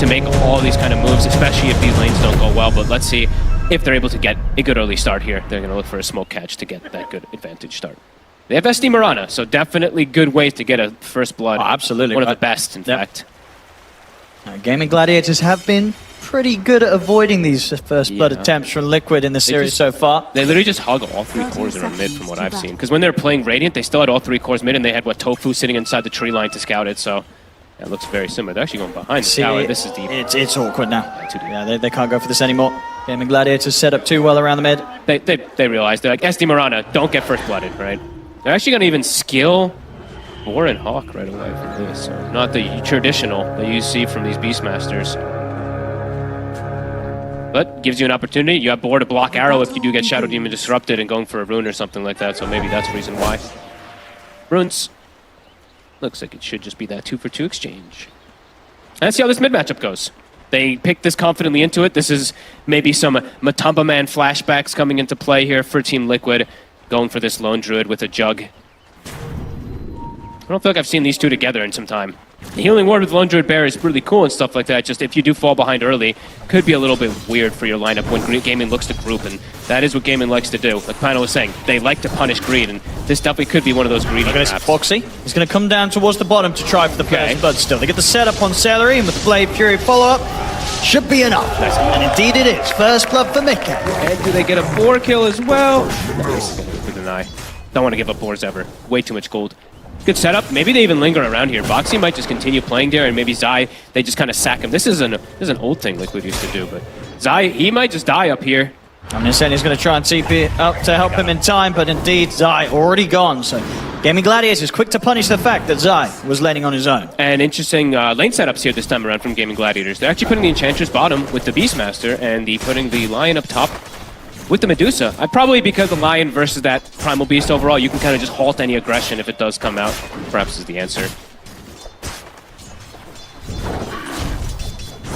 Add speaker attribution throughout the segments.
Speaker 1: to make all these kind of moves, especially if these lanes don't go well. But let's see if they're able to get a good early start here. They're going to look for a smoke catch to get that good advantage start. They have SD Mirana, so definitely good ways to get a first blood.
Speaker 2: Oh, absolutely.
Speaker 1: One of the best, in fact.
Speaker 2: Gaimin Gladiators have been pretty good at avoiding these first blood attempts from Liquid in the series so far.
Speaker 1: They literally just hug all three cores that are mid from what I've seen. Because when they're playing Radiant, they still had all three cores mid, and they had, Tofu sitting inside the tree line to scout it, so that looks very similar. They're actually going behind the tower. This is deep.
Speaker 2: It's awkward now.
Speaker 1: Yeah, too deep.
Speaker 2: Yeah, they can't go for this anymore. Gaimin Gladiators set up too well around the mid.
Speaker 1: They realize, they're like, SD Mirana, don't get first blooded, right? They're actually going to even skill Boar and Hawk right away from this. So not the traditional that you see from these Beastmasters. But gives you an opportunity. You have Boar to block arrow if you do get Shadow Demon disrupted and going for a rune or something like that. So maybe that's the reason why. Runes. Looks like it should just be that 2-for-2 exchange. And let's see how this mid matchup goes. They picked this confidently into it. This is maybe some Matumba Man flashbacks coming into play here for Team Liquid. Going for this Lone Druid with a Jug. I don't feel like I've seen these two together in some time. The Healing Ward with Lone Druid Bear is really cool and stuff like that. Just if you do fall behind early, could be a little bit weird for your lineup when Gaimin looks to group, and that is what Gaimin likes to do. Like Pino was saying, they like to punish greed, and this definitely could be one of those greedy traps.
Speaker 2: Foxy. He's going to come down towards the bottom to try for the first blood still. They get the setup on Celery, and with the Blade Fury follow-up, should be enough.
Speaker 1: Nice.
Speaker 2: And indeed it is. First blood for Mika.
Speaker 1: And do they get a boar kill as well? Nice. Good deny. Don't want to give up boars ever. Way too much gold. Good setup. Maybe they even linger around here. Boxy might just continue playing there, and maybe Zai, they just kind of sack him. This is an old thing Liquid used to do, but Zai, he might just die up here.
Speaker 2: I'm just saying he's going to try and TP up to help him in time, but indeed Zai already gone. So Gaimin Gladiators is quick to punish the fact that Zai was laning on his own.
Speaker 1: And interesting lane setups here this time around from Gaimin Gladiators. They're actually putting the Enchantress bottom with the Beastmaster, and putting the Lion up top with the Medusa. Probably because the Lion versus that Primal Beast overall, you can kind of just halt any aggression if it does come out. Perhaps is the answer.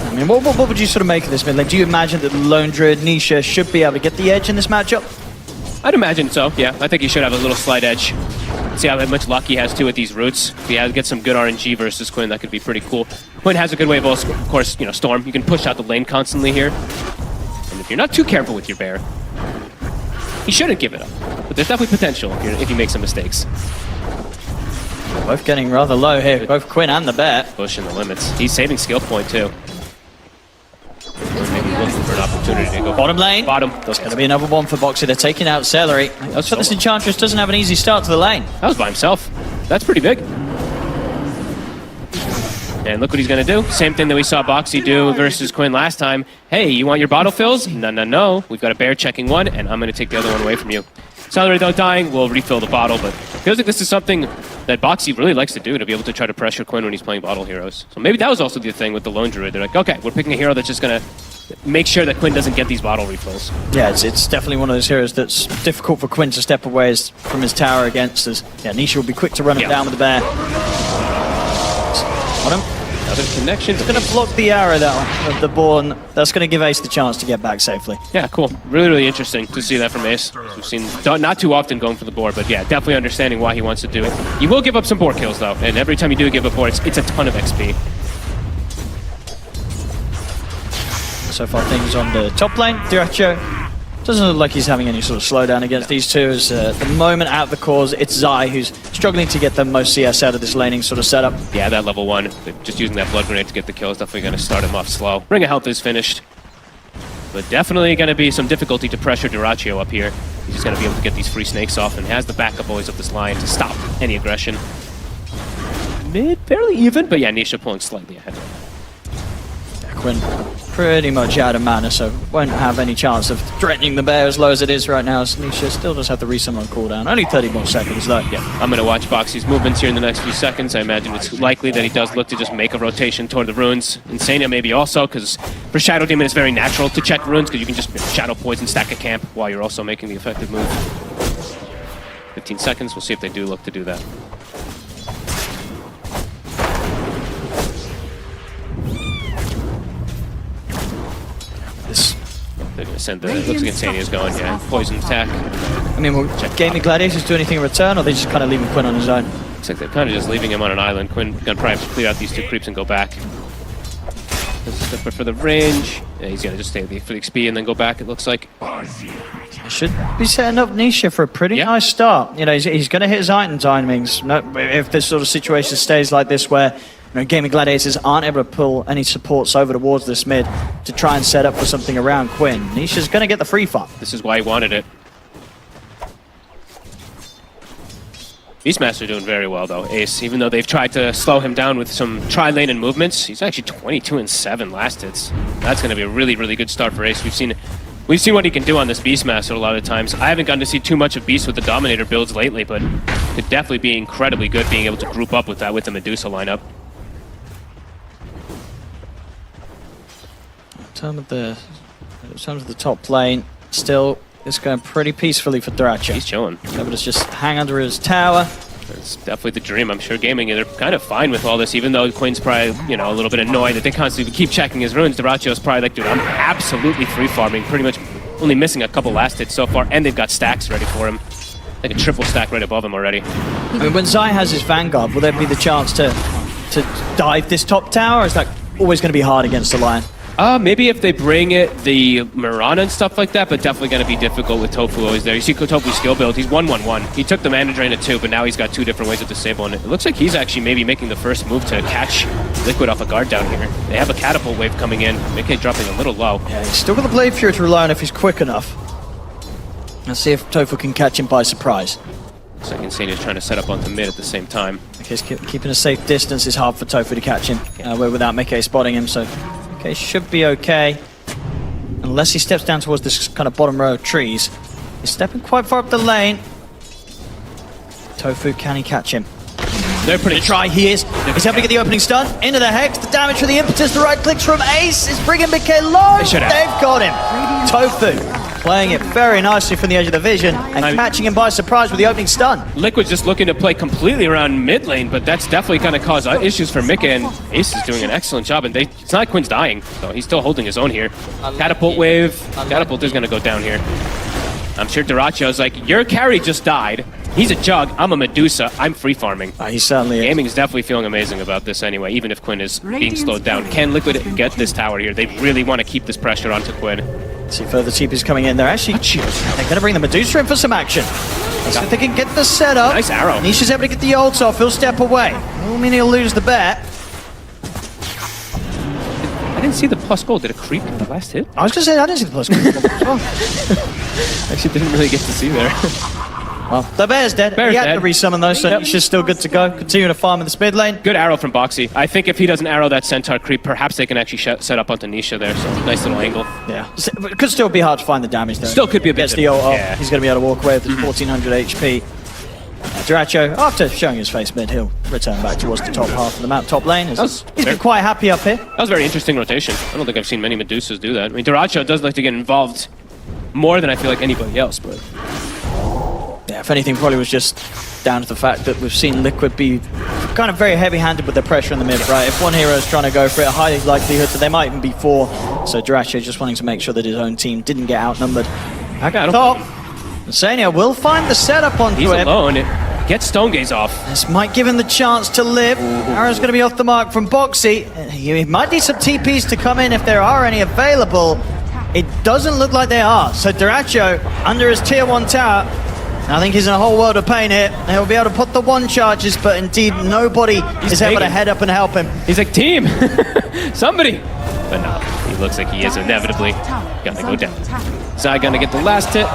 Speaker 2: I mean, what would you sort of make of this mid lane? Do you imagine that Lone Druid Nisha should be able to get the edge in this matchup?
Speaker 1: I'd imagine so, yeah. I think he should have a little slight edge. See how much luck he has too with these roots. If he gets some good RNG versus Quinn, that could be pretty cool. Quinn has a good way of also, of course, Storm. You can push out the lane constantly here. And if you're not too careful with your bear, he shouldn't give it up. But there's definitely potential if he makes some mistakes.
Speaker 2: Both getting rather low here, both Quinn and the bear.
Speaker 1: Pushing the limits. He's saving skill point too. Maybe looking for an opportunity to go
Speaker 2: bottom lane.
Speaker 1: Bottom.
Speaker 2: There's going to be another one for Boxy. They're taking out Celery. So this Enchantress doesn't have an easy start to the lane.
Speaker 1: That was by himself. That's pretty big. And look what he's going to do. Same thing that we saw Boxy do versus Quinn last time. Hey, you want your bottle fills? No. We've got a bear checking one, and I'm going to take the other one away from you. Celery, though, dying, will refill the bottle, but it feels like this is something that Boxy really likes to do, to be able to try to pressure Quinn when he's playing bottle heroes. So maybe that was also the thing with the Lone Druid. They're like, okay, we're picking a hero that's just going to make sure that Quinn doesn't get these bottle refills.
Speaker 2: Yeah, it's definitely one of those heroes that's difficult for Quinn to step away from his tower against. Nisha will be quick to run him down with the bear. On him.
Speaker 1: Another connection.
Speaker 2: It's going to block the arrow of the boar, and that's going to give Ace the chance to get back safely.
Speaker 1: Yeah, cool. Really, really interesting to see that from Ace. We've seen not too often going for the boar, but yeah, definitely understanding why he wants to do it. You will give up some boar kills, though, and every time you do give up boar, it's a ton of XP.
Speaker 2: So far, things on the top lane. Diracho doesn't look like he's having any sort of slowdown against these two. As the moment out of the cause, it's Zai who's struggling to get the most CS out of this laning sort of setup.
Speaker 1: Yeah, that level 1, just using that blood grenade to get the kill is definitely going to start him off slow. Ring of Health is finished, but definitely going to be some difficulty to pressure Diracho up here. He's just going to be able to get these free snakes off, and has the backup always of this Lion to stop any aggression. Mid, fairly even, but yeah, Nisha pulling slightly ahead.
Speaker 2: Quinn pretty much out of mana, so won't have any chance of threatening the bear as low as it is right now. Nisha still does have the resummon cooldown. Only 30 more seconds though.
Speaker 1: Yeah, I'm going to watch Boxy's movements here in the next few seconds. I imagine it's likely that he does look to just make a rotation toward the runes. Insania maybe also, because for Shadow Demon it's very natural to check runes, because you can just Shadow Poison, stack a camp while you're also making the effective move. 15 seconds, we'll see if they do look to do that. They're going to send the... It looks like Insania's going, yeah. Poison attack.
Speaker 2: I mean, will Gaimin Gladiators do anything in return, or are they just kind of leaving Quinn on his own?
Speaker 1: Looks like they're kind of just leaving him on an island. Quinn going to probably have to clear out these two creeps and go back. Slipper for the range. Yeah, he's gonna just stay for the XP and then go back, it looks like.
Speaker 2: Should be setting up Nisha for a pretty nice start. You know, he's going to hit his item timings. No, if this sort of situation stays like this where, you know, Gaimin Gladiators aren't able to pull any supports over towards this mid to try and set up for something around Quinn, Nisha's going to get the free farm.
Speaker 1: This is why he wanted it. Beastmaster doing very well though, Ace. Even though they've tried to slow him down with some tri-lane and movements, he's actually 22-7 last hits. That's going to be a really, really good start for Ace. We've seen what he can do on this Beastmaster a lot of times. I haven't gotten to see too much of Beast with the Dominator builds lately, but could definitely be incredibly good being able to group up with that with the Medusa lineup.
Speaker 2: In terms of the top lane, still it's going pretty peacefully for Dratcha.
Speaker 1: He's chilling.
Speaker 2: Able to just hang under his tower.
Speaker 1: It's definitely the dream. I'm sure Gaming, they're kind of fine with all this, even though Quinn's probably, you know, a little bit annoyed that they constantly keep checking his runes. Dratcha's probably like, dude, I'm absolutely free farming, pretty much only missing a couple last hits so far, and they've got stacks ready for him. Like a triple stack right above him already.
Speaker 2: I mean, when Zai has his Vanguard, will there be the chance to dive this top tower, or is that always going to be hard against the Lion?
Speaker 1: Maybe if they bring it, the Mirana and stuff like that, but definitely going to be difficult with Tofu always there. You see Tofu's skill build, he's 1-1-1. He took the mana drain at 2, but now he's got 2 different ways of disabling it. It looks like he's actually maybe making the first move to catch Liquid off a guard down here. They have a catapult wave coming in, Mickey dropping a little low.
Speaker 2: Yeah, he's still got the Blade Fury to rely on if he's quick enough. Let's see if Tofu can catch him by surprise.
Speaker 1: Looks like Insania's trying to set up onto mid at the same time.
Speaker 2: Because keeping a safe distance is hard for Tofu to catch him without Mickey spotting him, so okay, should be okay. Unless he steps down towards this kind of bottom row of trees. He's stepping quite far up the lane. Tofu, can he catch him?
Speaker 1: They're pretty
Speaker 2: try. He is. He's able to get the opening stun into the Hex. The damage for the impetus. The right clicks from Ace is bringing Mickey low. They've got him. Tofu playing it very nicely from the edge of the vision and catching him by surprise with the opening stun.
Speaker 1: Liquid's just looking to play completely around mid lane, but that's definitely going to cause issues for Mickey, and Ace is doing an excellent job, and it's not like Quinn's dying, so he's still holding his own here. Catapult wave. Catapult is going to go down here. I'm sure Dratcha's like, your carry just died. He's a Jug, I'm a Medusa, I'm free farming.
Speaker 2: He certainly is.
Speaker 1: Gaming is definitely feeling amazing about this anyway, even if Quinn is being slowed down. Can Liquid get this tower here? They really want to keep this pressure onto Quinn.
Speaker 2: See further TPs coming in. They're actually they're going to bring the Medusa in for some action. Let's see if they can get the setup.
Speaker 1: Nice arrow.
Speaker 2: Nisha's able to get the ult off. He'll step away. Will mean he'll lose the bet.
Speaker 1: I didn't see the plus gold. Did it creep in the last hit?
Speaker 2: I was going to say, I didn't see the plus gold.
Speaker 1: Actually didn't really get to see there.
Speaker 2: Well, the bear's dead. He had to resummon those, so Nisha's still good to go. Continue to farm in the mid lane.
Speaker 1: Good arrow from Boxy. I think if he doesn't arrow that Centaur creep, perhaps they can actually set up onto Nisha there, so nice little angle.
Speaker 2: Yeah. It could still be hard to find the damage, though.
Speaker 1: Still could be a bit
Speaker 2: Gets the ult off. He's going to be able to walk away with his 1400 HP. Dratcha, after showing his face mid, he'll return back towards the top half of the map, top lane. He's been quite happy up here.
Speaker 1: That was a very interesting rotation. I don't think I've seen many Medusas do that. I mean, Dratcha does like to get involved more than I feel like anybody else, but...
Speaker 2: Yeah, if anything, probably was just down to the fact that we've seen Liquid be kind of very heavy-handed with their pressure in the mid, right? If one hero is trying to go for it, a high likelihood that there might even be 4. So Dratcha just wanting to make sure that his own team didn't get outnumbered.
Speaker 1: I got him.
Speaker 2: Top. Insania will find the setup onto him.
Speaker 1: He's alone. Get Stone Gaze off.
Speaker 2: This might give him the chance to live. Arrow's going to be off the mark from Boxy. He might need some TPs to come in if there are any available. It doesn't look like they are. So Dratcha under his tier 1 tower. I think he's in a whole world of pain here. He'll be able to put the 1 charges, but indeed nobody is able to head up and help him.
Speaker 1: He's like, team, somebody. But no, he looks like he is inevitably gonna go down. Zai gonna get the last hit.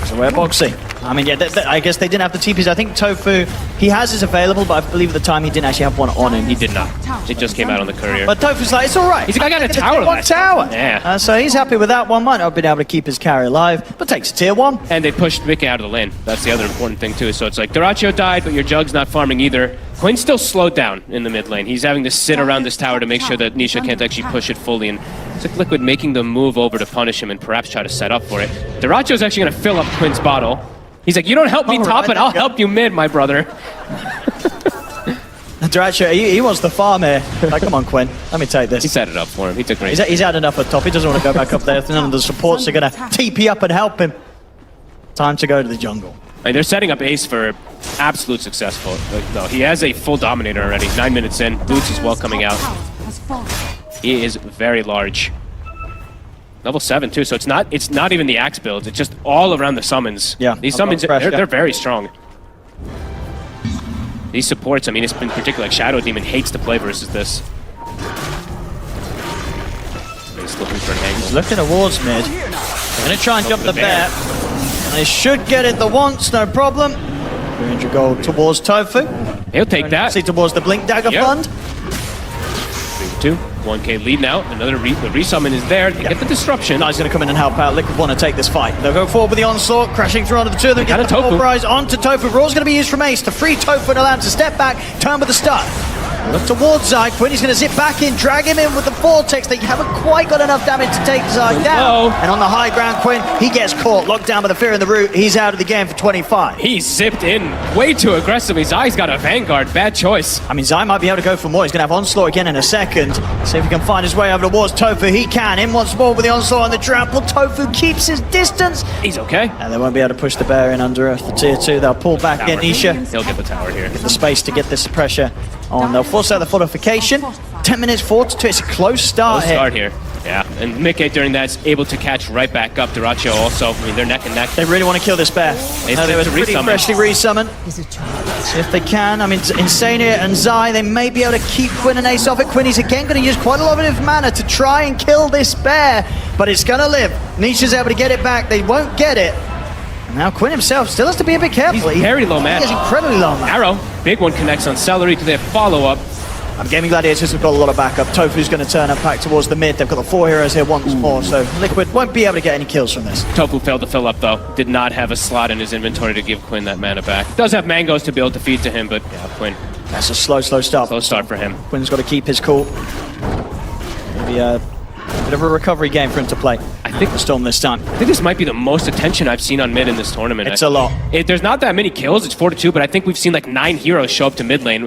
Speaker 2: So where Boxy? I mean, yeah, I guess they didn't have the TPs. I think Tofu, he has his available, but I believe at the time he didn't actually have one on him.
Speaker 1: He did not. It just came out on the courier.
Speaker 2: But Tofu's like, it's all right.
Speaker 1: He's like, I got a tower.
Speaker 2: One tower.
Speaker 1: Yeah.
Speaker 2: So he's happy with that one. Might not have been able to keep his carry alive, but takes a tier 1.
Speaker 1: And they pushed Mickey out of the lane. That's the other important thing too. So it's like, Dratcha died, but your Jug's not farming either. Quinn's still slowed down in the mid lane. He's having to sit around this tower to make sure that Nisha can't actually push it fully. And it's like Liquid making the move over to punish him and perhaps try to set up for it. Dratcha's actually going to fill up Quinn's bottle. He's like, you don't help me top it, I'll help you mid, my brother.
Speaker 2: Dratcha, he wants the farm here. Like, come on, Quinn, let me take this.
Speaker 1: He set it up for him. He took great.
Speaker 2: He's had enough at top. He doesn't want to go back up there. None of the supports are going to TP up and help him. Time to go to the jungle.
Speaker 1: And they're setting up Ace for absolute successful. No, he has a full Dominator already. 9 minutes in. Boots as well coming out. He is very large. Level 7 too, so it's not even the axe builds, it's just all around the summons.
Speaker 2: Yeah,
Speaker 1: These
Speaker 2: I've
Speaker 1: summons,
Speaker 2: got
Speaker 1: they're very strong. These supports, I mean, it's been particularly like Shadow Demon hates to play versus this. He's looking for an angle.
Speaker 2: He's looking towards mid. They're going to try and jump the bear. And they should get it the once, no problem. 300 gold towards Tofu.
Speaker 1: He'll take that.
Speaker 2: See towards the Blink Dagger Fund.
Speaker 1: 3-2. 1k lead now. Another the resummon is there. They get the disruption.
Speaker 2: Nice going to come in and help out. Liquid want to take this fight. They'll go forward with the onslaught, crashing through onto the two of them. Get the pulverize onto Tofu. Raw's going to be used from Ace to free Tofu and allow him to step back, turn with the stun. Look towards Zai. Quinn is going to zip back in, drag him in with the vortex. They haven't quite got enough damage to take Zai down. And on the high ground, Quinn, he gets caught, locked down by the fear in the root. He's out of the game for 25.
Speaker 1: He zipped in way too aggressively. Zai's got a Vanguard. Bad choice.
Speaker 2: I mean, Zai might be able to go for more. He's going to have onslaught again in a second. See if he can find his way over towards Tofu. He can. In once more with the onslaught and the trample. Tofu keeps his distance.
Speaker 1: He's okay.
Speaker 2: And they won't be able to push the bear in under Earth for tier 2. They'll pull back in Nisha.
Speaker 1: He'll get the tower here.
Speaker 2: The space to get this pressure on. They'll force out the fortification. 10 minutes 4-2. It's a close start
Speaker 1: here. Yeah, and Mickey during that is able to catch right back up. Duracho also, I mean, they're neck and neck.
Speaker 2: They really want to kill this bear. They were pretty freshly resummoned. See if they can. I mean, Insania and Zai, they may be able to keep Quinn and Ace off it. Quinn is again going to use quite a lot of mana to try and kill this bear, but it's going to live. Nisha's able to get it back. They won't get it. Now Quinn himself still has to be a bit careful.
Speaker 1: He's very low mana.
Speaker 2: He is incredibly low mana.
Speaker 1: Arrow, big one connects on Celery to their follow-up.
Speaker 2: Gaimin Gladiators have got a lot of backup. Tofu's going to turn up back towards the mid. They've got the 4 heroes here once more, so Liquid won't be able to get any kills from this.
Speaker 1: Tofu failed to fill up, though. Did not have a slot in his inventory to give Quinn that mana back. Does have mangoes to be able to feed to him, but yeah, Quinn.
Speaker 2: That's a slow start.
Speaker 1: Slow start for him.
Speaker 2: Quinn's got to keep his cool. Maybe a bit of a recovery game for him to play. I think the Storm this time.
Speaker 1: I think this might be the most attention I've seen on mid in this tournament.
Speaker 2: It's a lot.
Speaker 1: There's not that many kills. It's 4-2, but I think we've seen like 9 heroes show up to mid lane.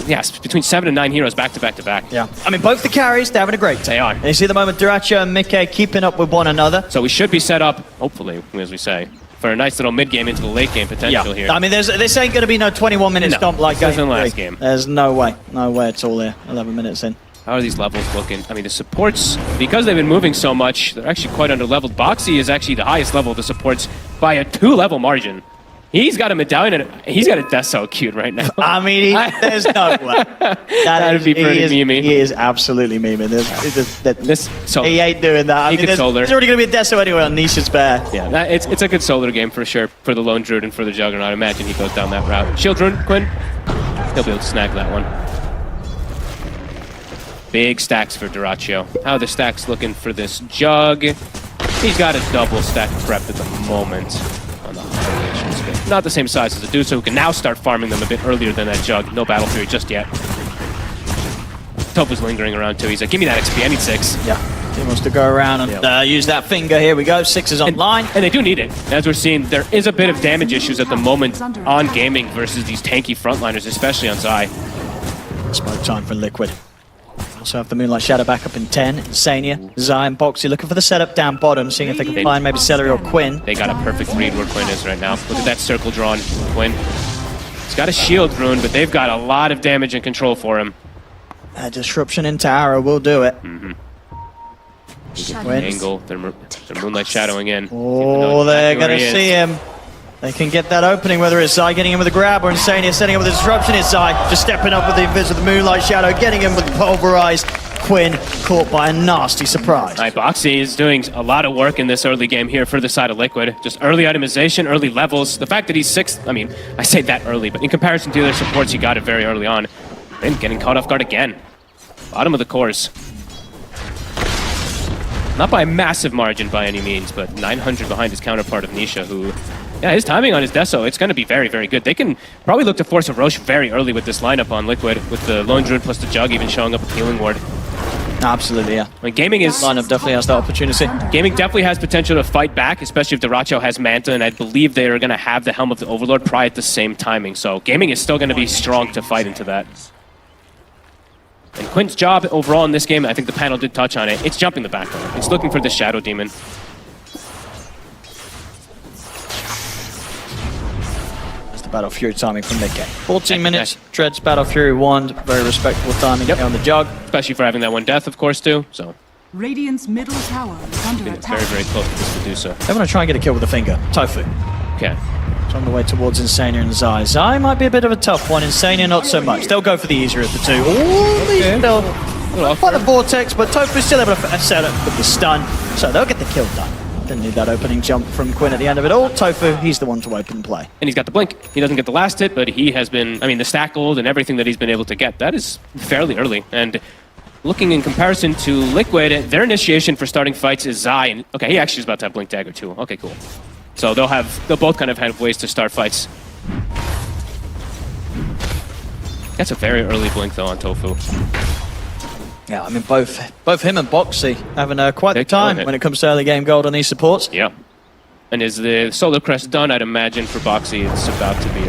Speaker 1: Yes, between 7 and 9 heroes back to back to back.
Speaker 2: Yeah. I mean, both the carries, they're having a great time.
Speaker 1: They are.
Speaker 2: And you see the moment Duracho and Mickey keeping up with one another.
Speaker 1: So we should be set up, hopefully, as we say, for a nice little mid game into the late game potential here.
Speaker 2: I mean, this ain't going to be no 21-minute stomp like
Speaker 1: this isn't last game.
Speaker 2: There's no way. No way it's all there. 11 minutes in.
Speaker 1: How are these levels looking? I mean, the supports, because they've been moving so much, they're actually quite under-leveled. Boxy is actually the highest level of the supports by a 2-level margin. He's got a medallion and he's got a Deso cute right now.
Speaker 2: I mean, there's no way.
Speaker 1: That'd be pretty memey.
Speaker 2: He is absolutely memey. He ain't doing that. I mean, there's already going to be a Deso anyway on Nisha's bear.
Speaker 1: Yeah, it's a good solar game for sure for the Lone Druid and for the Juggernaut. I imagine he goes down that route. Shield Rune, Quinn. He'll be able to snag that one. Big stacks for Duracho. How are the stacks looking for this Jug? He's got a double stack prep at the moment. Not the same size as the Dude, so we can now start farming them a bit earlier than that Jug. No battle period just yet. Tofu's lingering around too. He's like, give me that XP, I need 6.
Speaker 2: Yeah, he wants to go around and use that finger. Here we go, 6 is online.
Speaker 1: And they do need it. As we're seeing, there is a bit of damage issues at the moment on gaming versus these tanky frontliners, especially on Zai.
Speaker 2: Smoke time for Liquid. Also have the Moonlight Shadow back up in 10. Insania, Zai and Boxy looking for the setup down bottom, seeing if they can find maybe Celery or Quinn.
Speaker 1: They got a perfect read where Quinn is right now. Look at that circle drawn. Quinn. He's got a shield rune, but they've got a lot of damage and control for him.
Speaker 2: A disruption into Arrow will do it.
Speaker 1: Angle. They're Moonlight Shadowing in.
Speaker 2: Oh, they're going to see him. They can get that opening, whether it's Zai getting him with a grab or Insania setting up with a disruption. It's Zai just stepping up with the invis of the Moonlight Shadow, getting him with the pulverized. Quinn caught by a nasty surprise.
Speaker 1: Boxy is doing a lot of work in this early game here for the side of Liquid. Just early itemization, early levels. The fact that he's 6th, I mean, I say that early, but in comparison to the other supports, he got it very early on. And getting caught off guard again. Bottom of the cores. Not by a massive margin by any means, but 900 behind his counterpart of Nisha, who... Yeah, his timing on his Deso, it's going to be very, very good. They can probably look to force a Roche very early with this lineup on Liquid, with the Lone Druid plus the Jug even showing up with Healing Ward.
Speaker 2: Absolutely, yeah.
Speaker 1: I mean, gaming is...
Speaker 2: Lineup definitely has the opportunity.
Speaker 1: Gaming definitely has potential to fight back, especially if Duracho has Manta, and I believe they are going to have the Helm of the Overlord probably at the same timing. So gaming is still going to be strong to fight into that. And Quinn's job overall in this game, I think the panel did touch on it, it's jumping the back line. It's looking for the Shadow Demon.
Speaker 2: Battle Fury timing from Mickey. 14 minutes, Dread's Battle Fury 1, very respectable timing here on the jug.
Speaker 1: Especially for having that one death, of course, too. So
Speaker 3: Radiant's middle tower is under attack.
Speaker 1: very, very close to this Medusa.
Speaker 2: They want to try and get a kill with a finger. Tofu.
Speaker 1: Okay.
Speaker 2: It's on the way towards Insania and Zai. Zai might be a bit of a tough one. Insania not so much. They'll go for the easier of the two. Ooh, they'll fight the Vortex, but Tofu's still able to set up with the stun, so they'll get the kill done. Didn't need that opening jump from Quinn at the end of it all. Tofu, he's the one to open play.
Speaker 1: And he's got the blink. He doesn't get the last hit, but he has been, I mean, the stack gold and everything that he's been able to get, that is fairly early. And looking in comparison to Liquid, their initiation for starting fights is Zai. And, okay, he actually is about to have blink dagger too. Okay, cool. So they'll both kind of have ways to start fights. That's a very early blink though on Tofu.
Speaker 2: Yeah, I mean, both him and Boxy having quite the time when it comes to early game gold on these supports.
Speaker 1: Yeah. And is the Solar Crest done? I'd imagine for Boxy it's about to be.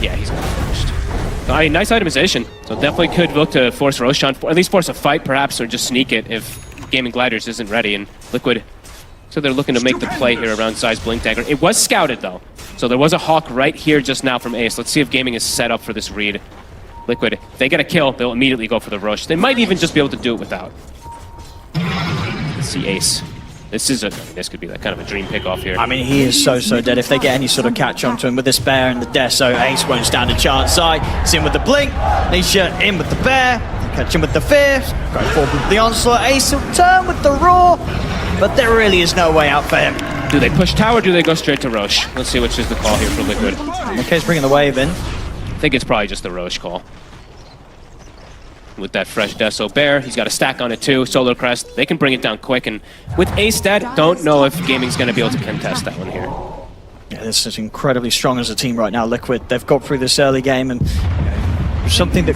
Speaker 1: Yeah, he's got it finished. I mean, nice itemization. So definitely could look to force Roshan, or at least force a fight perhaps, or just sneak it if Gaimin Gladiators isn't ready. And Liquid, so they're looking to make the play here around Zai's blink dagger. It was scouted though. So there was a Hawk right here just now from Ace. Let's see if Gaming is set up for this read. Liquid, if they get a kill, they'll immediately go for the rush. They might even just be able to do it without. Let's see Ace. This could be that kind of a dream pick off here.
Speaker 2: I mean, he is so dead. If they get any sort of catch onto him with this bear and the death, so Ace won't stand a chance. Zai is in with the blink. Nisha in with the bear. Catch him with the fear. Go forward with the onslaught. Ace will turn with the roar. But there really is no way out for him.
Speaker 1: Do they push tower or do they go straight to Roche? Let's see which is the call here for Liquid.
Speaker 2: McKay's bringing the wave in.
Speaker 1: I think it's probably just the Roche call. With that fresh Deso Bear, he's got a stack on it too. Solar Crest, they can bring it down quick. And with Ace dead, don't know if Gaming's going to be able to contest that one here.
Speaker 2: Yeah, this is incredibly strong as a team right now, Liquid. They've got through this early game and something that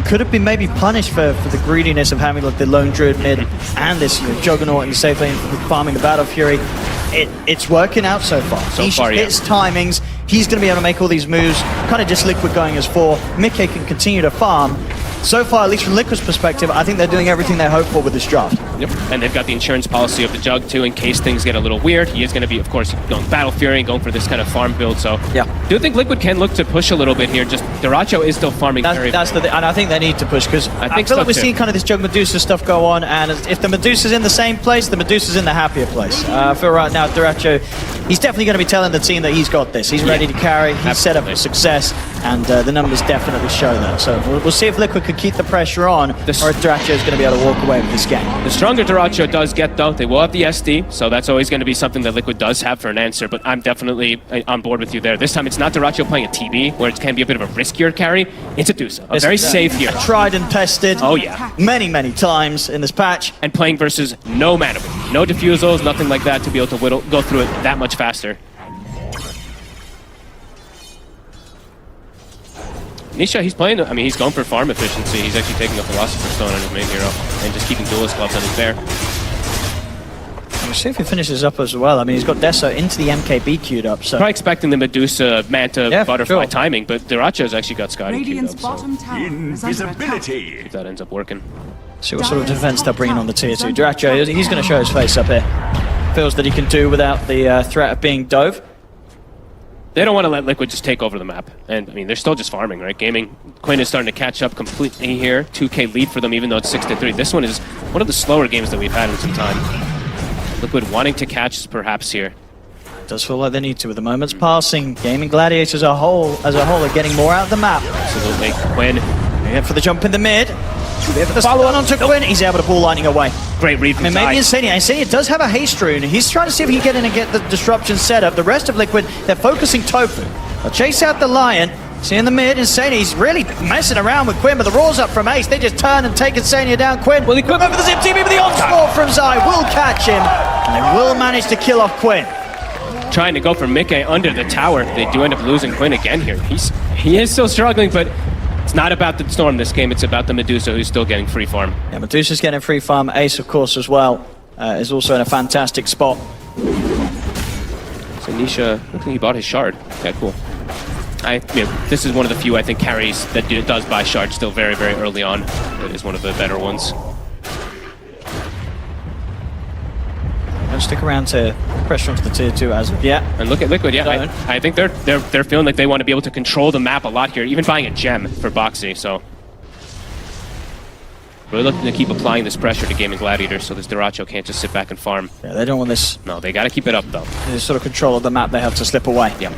Speaker 2: could have been maybe punished for the greediness of having like the lone druid mid and this juggernaut in the safe lane farming the Battle Fury. It's working out so far. His timings, he's going to be able to make all these moves, kind of just Liquid going as 4. Mickey can continue to farm. So far, at least from Liquid's perspective, I think they're doing everything they hope for with this draft.
Speaker 1: Yep, and they've got the insurance policy of the Jug too, in case things get a little weird. He is going to be, of course, going Battle Fury and going for this kind of farm build, so...
Speaker 2: Yeah.
Speaker 1: Do you think Liquid can look to push a little bit here? Just, Duracho is still farming
Speaker 2: and I think they need to push, because I feel like we're seeing kind of this Jug Medusa stuff go on, and if the Medusa's in the same place, the Medusa's in the happier place. I feel right now, Duracho, he's definitely going to be telling the team that he's got this. He's ready to carry, he's set up for success, and the numbers definitely show that. So we'll see if Liquid could keep the pressure on, or if Duracho is going to be able to walk away with this game.
Speaker 1: The stronger Duracho does get, though, they will have the SD, so that's always going to be something that Liquid does have for an answer, but I'm definitely on board with you there. This time it's not Duracho playing a TB, where it can be a bit of a riskier carry. It's a Dusa, a very safe here.
Speaker 2: Tried and tested many times in this patch.
Speaker 1: And playing versus no mana, no diffusals, nothing like that to be able to go through it that much faster. Nisha, he's playing, I mean, he's going for farm efficiency. He's actually taking a Philosopher's Stone on his main hero and just keeping Duelist Gloves on his bear.
Speaker 2: We'll see if he finishes up as well. I mean, he's got Deso into the MKB queued up, so...
Speaker 1: Probably expecting the Medusa, Manta, Butterfly timing, but Duracho's actually got Scotty queued up, so...
Speaker 3: Invisibility!
Speaker 1: If that ends up working.
Speaker 2: See what sort of defense they're bringing on the tier 2. Duracho, he's going to show his face up here. Feels that he can do without the threat of being dove.
Speaker 1: They don't want to let Liquid just take over the map. And, I mean, they're still just farming, right? Gaming, Quinn is starting to catch up completely here. 2k lead for them, even though it's 6-3. This one is one of the slower games that we've had in some time. Liquid wanting to catch perhaps here.
Speaker 2: Does feel like they need to with the moments passing. Gaimin Gladiators as a whole are getting more out of the map.
Speaker 1: Absolutely. Quinn.
Speaker 2: Yeah, for the jump in the mid. There for the follow on onto Quinn. He's able to ball lightning away.
Speaker 1: Great read from
Speaker 2: maybe Insania does have a haste rune. He's trying to see if he can get in and get the disruption set up. The rest of Liquid, they're focusing Tofu. They'll chase out the Lion. See in the mid, Insania, he's really messing around with Quinn, but the roar's up from Ace. They just turn and take Insania down. Quinn will equip over the Zip TB, but the onslaught from Zai will catch him. And they will manage to kill off Quinn.
Speaker 1: Trying to go for Mickey under the tower. They do end up losing Quinn again here. He is still struggling, but it's not about the Storm this game. It's about the Medusa, who's still getting free farm. Yeah,
Speaker 2: Medusa's getting free farm. Ace, of course, as well, is also in a fantastic spot.
Speaker 1: So Nisha, I think he bought his shard. Yeah, cool. This is one of the few, I think, carries that does buy shard still very, very early on. It is one of the better ones.
Speaker 2: stick around to pressure onto the tier 2 as of yet.
Speaker 1: And look at Liquid, yeah.
Speaker 2: Don't.
Speaker 1: I think they're feeling like they want to be able to control the map a lot here, even buying a gem for Boxy, so. Really looking to keep applying this pressure to Gaimin Gladiators so this Duracho can't just sit back and farm.
Speaker 2: Yeah, they don't want this,
Speaker 1: No, they got to keep it up, though.
Speaker 2: this sort of control of the map they have to slip away.
Speaker 1: Yeah.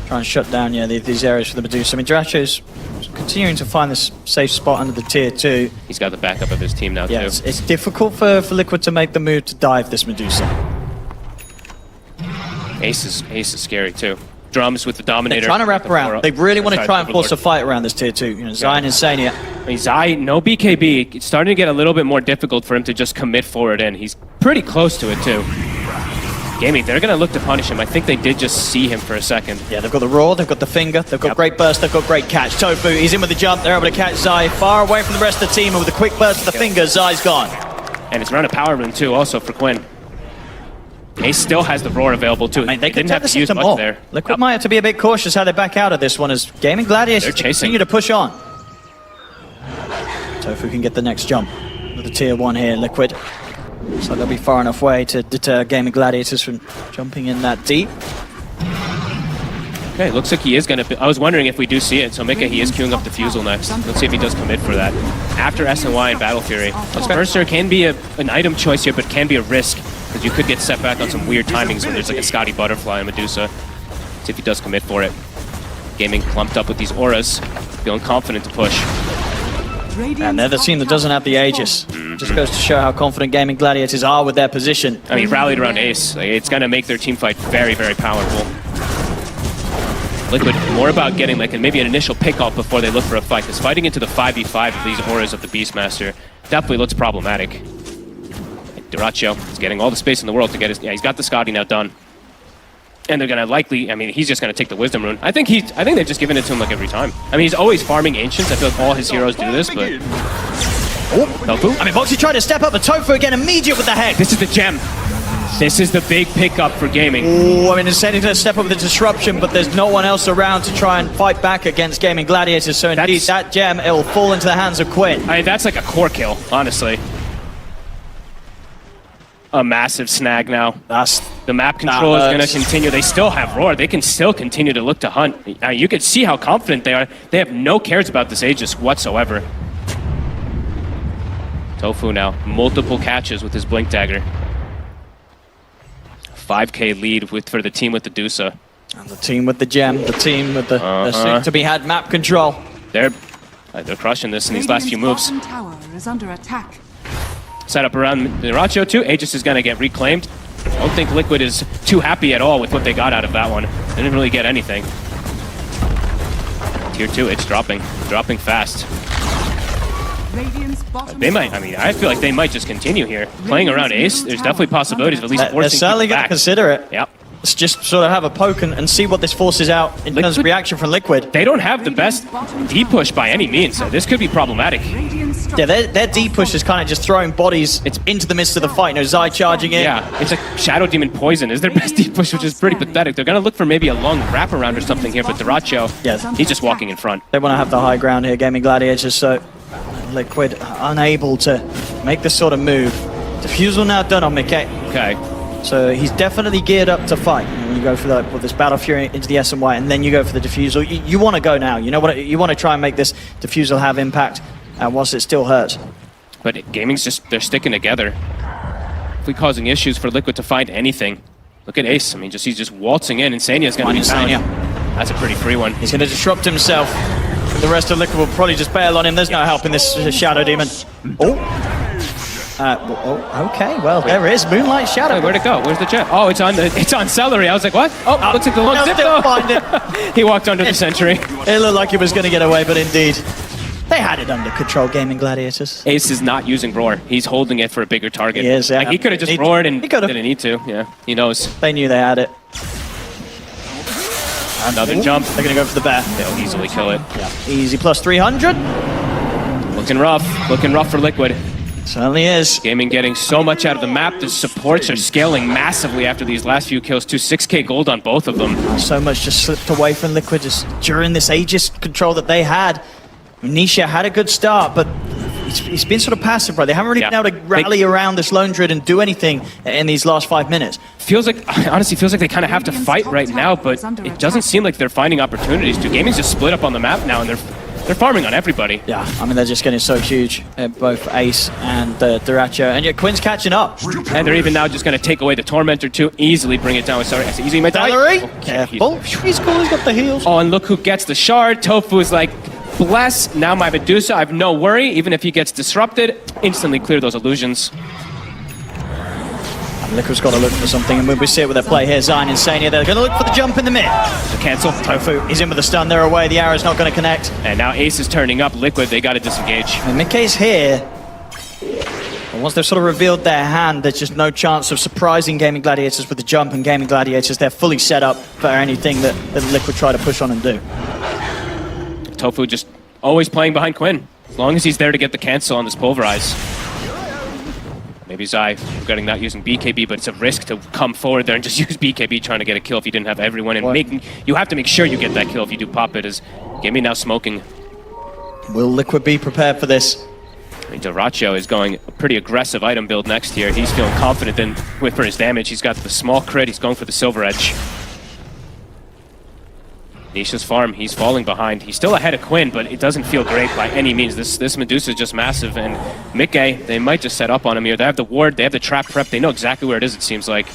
Speaker 2: Try and shut down, yeah, these areas for the Medusa. I mean, Duracho's continuing to find this safe spot under the tier 2.
Speaker 1: He's got the backup of his team now,
Speaker 2: Yeah,
Speaker 1: too.
Speaker 2: it's difficult for Liquid to make the move to dive this Medusa.
Speaker 1: Ace is scary, too. Drums with the Dominator.
Speaker 2: They're trying to wrap around. They really want to try and force a
Speaker 1: fight.
Speaker 2: fight around this tier 2. You know, Zion and Sania.
Speaker 1: I mean, Zai, no BKB. It's starting to get a little bit more difficult for him to just commit forward in. He's pretty close to it, too. Gaming, they're going to look to punish him. I think they did just see him for a second.
Speaker 2: Yeah, they've got the Roar, they've got the Finger, they've got great burst, they've got great catch. Tofu, he's in with the jump, they're able to catch Zai far away from the rest of the team, and with a quick burst of the Finger, Zai's gone.
Speaker 1: And it's around a power rune, too, also for Quinn. Ace still has the Roar available, too.
Speaker 2: I mean, they
Speaker 1: didn't
Speaker 2: could
Speaker 1: have to use much
Speaker 2: more.
Speaker 1: there.
Speaker 2: Liquid might have to be a bit cautious how they back out of this one, as Gaimin Gladiators
Speaker 1: They're chasing.
Speaker 2: continue to push on. Tofu can get the next jump with the tier 1 here, Liquid. So they'll be far enough away to deter Gaimin Gladiators from jumping in that deep.
Speaker 1: Okay, looks like he is going to... I was wondering if we do see it, so Mika, he is queuing up Defusal next. Let's see if he does commit for that. After SNY and Battle Fury. Mercer can be an item choice here, but can be a risk, because you could get set back on some weird timings when there's like a Scotty Butterfly and Medusa. See if he does commit for it. Gaming clumped up with these auras, feeling confident to push.
Speaker 2: And they're the team that doesn't have the Aegis. Just goes to show how confident Gaimin Gladiators are with their position.
Speaker 1: I mean, rallied around Ace. Like, it's going to make their team fight very, very powerful. Liquid, more about getting like maybe an initial pick-off before they look for a fight, because fighting into the 5v5 of these auras of the Beastmaster definitely looks problematic. Duracho is getting all the space in the world to get his... Yeah, he's got the Scotty now done. And they're gonna likely... I mean, he's just gonna take the Wisdom Rune. I think they've just given it to him like every time. I mean, he's always farming Ancients. I feel like all his heroes do this, but... Tofu?
Speaker 2: I mean, Boxy tried to step up, but Tofu again, immediate with the head.
Speaker 1: This is the gem. This is the big pickup for Gaming.
Speaker 2: Ooh, I mean, it's setting to step up with the disruption, but there's no one else around to try and fight back against Gaimin Gladiators, so indeed, that gem, it will fall into the hands of Quinn.
Speaker 1: I mean, that's like a core kill, honestly. A massive snag now. The map control is going to continue. They still have Roar. They can still continue to look to hunt. Now, you can see how confident they are. They have no cares about this Aegis whatsoever. Tofu now, multiple catches with his Blink Dagger. 5k lead for the team with the Dusa.
Speaker 2: And the team with the gem, the team with the soon-to-be-had map control.
Speaker 1: They're crushing this in these last few moves.
Speaker 3: Tower is under attack.
Speaker 1: Set up around Duracho too. Aegis is going to get reclaimed. I don't think Liquid is too happy at all with what they got out of that one. They didn't really get anything. Tier 2, it's dropping fast. They might, I mean, I feel like they might just continue here. Playing around Ace, there's definitely possibilities of at least forcing
Speaker 2: They're certainly going to consider it.
Speaker 1: Yep.
Speaker 2: Let's just sort of have a poke and see what this forces out in terms of reaction from Liquid.
Speaker 1: They don't have the best D-push by any means, so this could be problematic.
Speaker 2: Yeah, their D-push is kind of just throwing bodies into the midst of the fight. No, Zai charging in.
Speaker 1: Yeah, it's like Shadow Demon Poison is their best D-push, which is pretty pathetic. They're going to look for maybe a long wraparound or something here, but Duracho, he's just walking in front.
Speaker 2: They want to have the high ground here, Gaimin Gladiators, so Liquid unable to make this sort of move. Defusal now done on Mickey.
Speaker 1: Okay.
Speaker 2: So he's definitely geared up to fight. When you go for with this Battle Fury into the SNY, and then you go for the Defusal. You want to go now. You know what? You want to try and make this Defusal have impact, whilst it still hurts.
Speaker 1: But Gaming's they're sticking together. If causing issues for Liquid to find anything. Look at Ace. I mean, he's just waltzing in, and Sania's going to be found. That's a pretty free one.
Speaker 2: He's going to disrupt himself. The rest of Liquid will probably just bail on him. There's no help in this Shadow Demon. Okay, well, there is Moonlight Shadow.
Speaker 1: Wait, where'd it go? Where's the jet? Oh, it's on Celery. I was like, what? Oh, looks like the long zip though.
Speaker 2: Find it.
Speaker 1: He walked under the sentry.
Speaker 2: It looked like he was going to get away, but indeed, they had it under control, Gaimin Gladiators.
Speaker 1: Ace is not using Roar. He's holding it for a bigger target.
Speaker 2: He is, yeah.
Speaker 1: Like, he could have just roared and didn't need to. Yeah, he knows.
Speaker 2: They knew they had it.
Speaker 1: Another jump.
Speaker 2: They're going to go for the bear.
Speaker 1: They'll easily kill it.
Speaker 2: Yeah. Easy plus 300.
Speaker 1: Looking rough. Looking rough for Liquid.
Speaker 2: Certainly is.
Speaker 1: Gaming getting so much out of the map. The supports are scaling massively after these last few kills. 6k gold on both of them.
Speaker 2: So much just slipped away from Liquid just during this Aegis control that they had. Nisha had a good start, but he's been sort of passive, right? They haven't really been able to rally around this Lone Druid and do anything in these last 5 minutes.
Speaker 1: Honestly feels like they kind of have to fight right now, but it doesn't seem like they're finding opportunities to. Gaming's just split up on the map now, and they're farming on everybody. Yeah,
Speaker 2: I mean, they're just getting so huge, both Ace and Duracho, and yet Quinn's catching up.
Speaker 1: And they're even now just going to take away the Tormentor too, easily bring it down with Sorry. Easily might die.
Speaker 2: Careful. He's cool, he's got the heals.
Speaker 1: Oh, and look who gets the shard. Tofu is like, bless, now my Medusa, I have no worry. Even if he gets disrupted, instantly clear those illusions.
Speaker 2: Liquid's got to look for something, and we see it with their play here. Zion and Sania, they're going to look for the jump in the mid.
Speaker 1: The cancel.
Speaker 2: Tofu, he's in with the stun, they're away, the arrow's not going to connect.
Speaker 1: And now Ace is turning up. Liquid, they got to disengage.
Speaker 2: And Mickey's here. But once they've sort of revealed their hand, there's just no chance of surprising Gaimin Gladiators with the jump, and Gaimin Gladiators, they're fully set up for anything that Liquid try to push on and do.
Speaker 1: Tofu just always playing behind Quinn. As long as he's there to get the cancel on this Pulverize. Maybe Zai regretting not using BKB, but it's a risk to come forward there and just use BKB trying to get a kill if you didn't have everyone. And you have to make sure you get that kill if you do pop it, as Gaimin now smoking.
Speaker 2: Will Liquid be prepared for this?
Speaker 1: I mean, Duracho is going a pretty aggressive item build next here. He's feeling confident then for his damage. He's got the small crit, he's going for the Silver Edge. Nisha's farm, he's falling behind. He's still ahead of Quinn, but it doesn't feel great by any means. This Medusa is just massive, and Mickey, they might just set up on him here. They have the ward, they have the trap prep, they know exactly where it is, it seems like.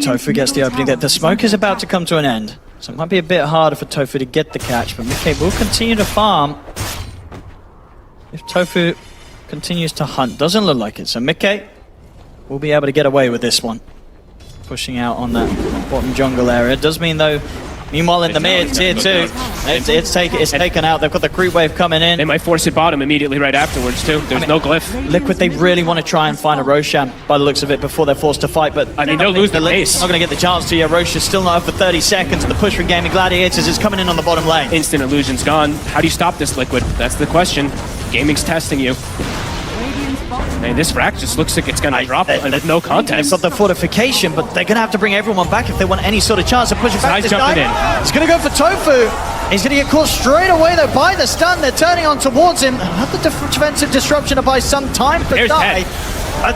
Speaker 2: Tofu gets the opening there. The smoke is about to come to an end, so it might be a bit harder for Tofu to get the catch, but Mickey will continue to farm if Tofu continues to hunt. Doesn't look like it, so Mickey will be able to get away with this one. Pushing out on that bottom jungle area. It does mean, though, meanwhile in the mid, tier 2, it's taken out. They've got the creep wave coming in.
Speaker 1: They might force it bottom immediately right afterwards, too. There's no glyph.
Speaker 2: Liquid, they really want to try and find a Roshan by the looks of it before they're forced to fight, but
Speaker 1: I mean, they'll lose the pace.
Speaker 2: They're not going to get the chance to. Yeah, Roche is still not up for 30 seconds. The push from Gaimin Gladiators is coming in on the bottom lane.
Speaker 1: Instant illusion's gone. How do you stop this, Liquid? That's the question. Gaming's testing you. And this rack just looks like it's going to drop with no contest.
Speaker 2: They've got the fortification, but they're going to have to bring everyone back if they want any sort of chance of pushing back this guy. He's going to go for Tofu. He's going to get caught straight away, though, by the stun. They're turning on towards him. Had the defensive disruption to buy some time for Die.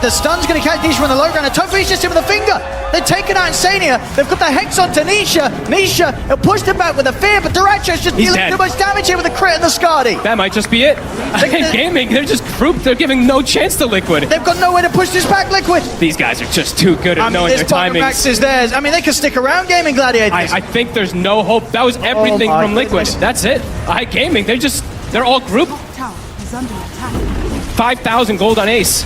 Speaker 2: The stun's going to catch Nisha on the low ground, and Tofu's just hit with a finger. They're taking out Insania. They've got the Hex onto Nisha. Nisha, he'll push them back with a fear, but Duracho's just dealing too much damage here with the crit and the Skadi.
Speaker 1: That might just be it. Gaming, they're just grouped. They're giving no chance to Liquid.
Speaker 2: They've got nowhere to push this back, Liquid.
Speaker 1: These guys are just too good at knowing their timing.
Speaker 2: Max is theirs. I mean, they can stick around, Gaimin Gladiators.
Speaker 1: I think there's no hope. That was everything from Liquid. That's it. Gaming, they're all grouped. 5,000 gold on Ace.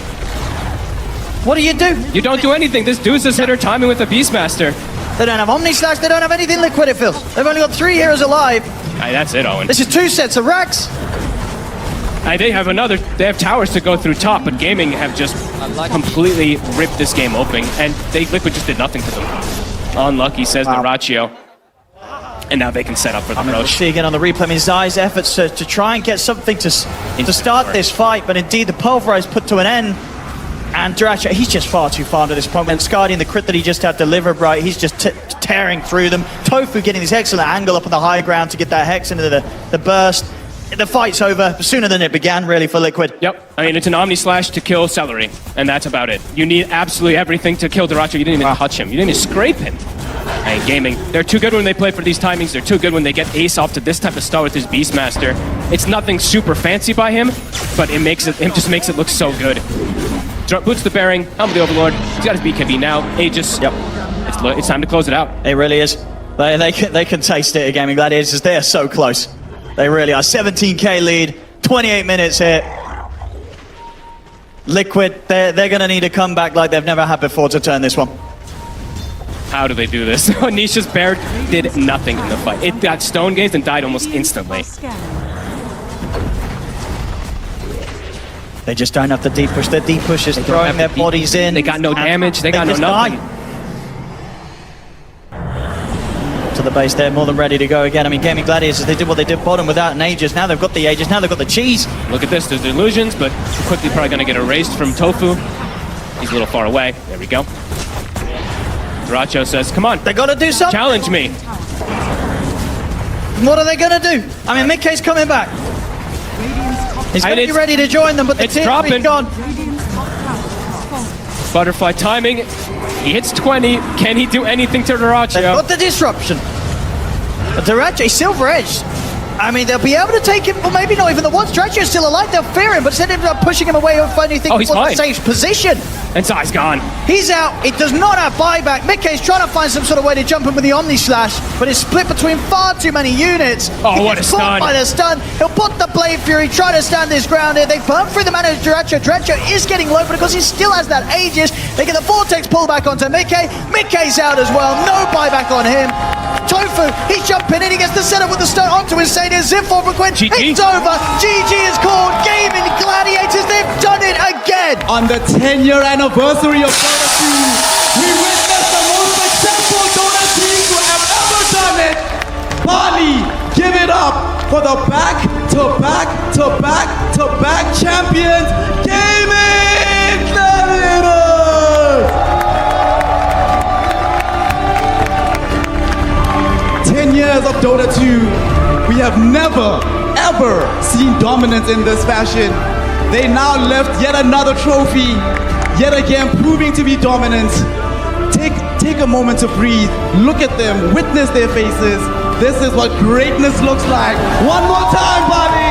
Speaker 2: What do?
Speaker 1: You don't do anything. This dude's just hit her timing with the Beastmaster.
Speaker 2: They don't have Omni Slash, they don't have anything Liquid, it feels. They've only got 3 heroes alive.
Speaker 1: That's it, Owen.
Speaker 2: This is 2 sets of racks.
Speaker 1: They have towers to go through top, but Gaming have just completely ripped this game open, and Liquid just did nothing to them. Unlucky, says Duracho. And now they can set up for the Roche.
Speaker 2: We'll see again on the replay. I mean, Zai's efforts to try and get something to start this fight, but indeed the Pulverize put to an end. And Duracho, he's just far too far to this point. And Skadi and the crit that he just had delivered, right, he's just tearing through them. Tofu getting this excellent angle up on the high ground to get that Hex into the burst. The fight's over sooner than it began, really, for Liquid.
Speaker 1: Yep. I mean, it's an Omni Slash to kill Celery, and that's about it. You need absolutely everything to kill Duracho. You didn't even touch him. You didn't even scrape him. And Gaming, they're too good when they play for these timings. They're too good when they get Ace off to this type of start with his Beastmaster. It's nothing super fancy by him, but it just makes it look so good. Boots the bearing, Helm of the Overlord. He's got his BKB now. Aegis. Yep. It's time to close it out.
Speaker 2: It really is. They can taste it again. Gladiators, they are so close. They really are. 17k lead, 28 minutes here. Liquid, they're going to need a comeback like they've never had before to turn this one.
Speaker 1: How do they do this? Nisha's bear did nothing in the fight. It got stone gazed and died almost instantly.
Speaker 2: They just don't have the deep push. Their deep push is throwing their bodies in.
Speaker 1: They got no damage. They got no nothing.
Speaker 2: To the base, they're more than ready to go again. I mean, Gaimin Gladiators, they did what they did bottom without an Aegis. Now they've got the Aegis. Now they've got the cheese.
Speaker 1: Look at this. There's the illusions, but quickly probably going to get erased from Tofu. He's a little far away. There we go. Duracho says, come on.
Speaker 2: They got to do something.
Speaker 1: Challenge me.
Speaker 2: What are they going to do? I mean, Mickey's coming back. He's
Speaker 1: And
Speaker 2: going to be
Speaker 1: it's-
Speaker 2: ready to join them, but the
Speaker 1: it's
Speaker 2: tier
Speaker 1: dropping.
Speaker 2: 3's gone.
Speaker 3: Radiant's top tower has fallen.
Speaker 1: Butterfly timing. He hits 20. Can he do anything to
Speaker 2: They've
Speaker 1: Dyrachyo?
Speaker 2: got the disruption. But Dyrachyo, Silver Edge. I mean, they'll be able to take him, or maybe not even the ones. Dyrachyo's still alive, they'll fear him, but instead of pushing him away or finding
Speaker 1: Oh, he's
Speaker 2: he wants
Speaker 1: fine.
Speaker 2: a safe position.
Speaker 1: And Zai's gone.
Speaker 2: He's out. It does not have buyback. Mikkei's trying to find some sort of way to jump him with the Omni Slash, but it's split between far too many units.
Speaker 1: Oh,
Speaker 2: He
Speaker 1: what
Speaker 2: gets
Speaker 1: a
Speaker 2: caught
Speaker 1: stun.
Speaker 2: by the stun. He'll put the Blade Fury, try to stand his ground here. They burn through the mana of Dyrachyo. Dyrachyo is getting low, but because he still has that Aegis, they get the Vortex pull back onto Mikkei. Mikkei's out as well. No buyback on him. Tofu, he's jumping in. He gets the setup with the stun onto his Satyr. Zipfor for Quinn.
Speaker 1: GG.
Speaker 2: It's over. GG is called. Gaimin Gladiators. They've done it again.
Speaker 4: On the 10-year anniversary of Dota 2, we witnessed the most successful Dota team to have ever done it. Bali, give it up for the back-to-back-to-back-to-back champions, Gaimin Gladiators! 10 years of Dota 2, we have never, ever seen dominance in this fashion. They now lift yet another trophy, yet again proving to be dominant. Take a moment to breathe, look at them, witness their faces. This is what greatness looks like. One more time, buddy!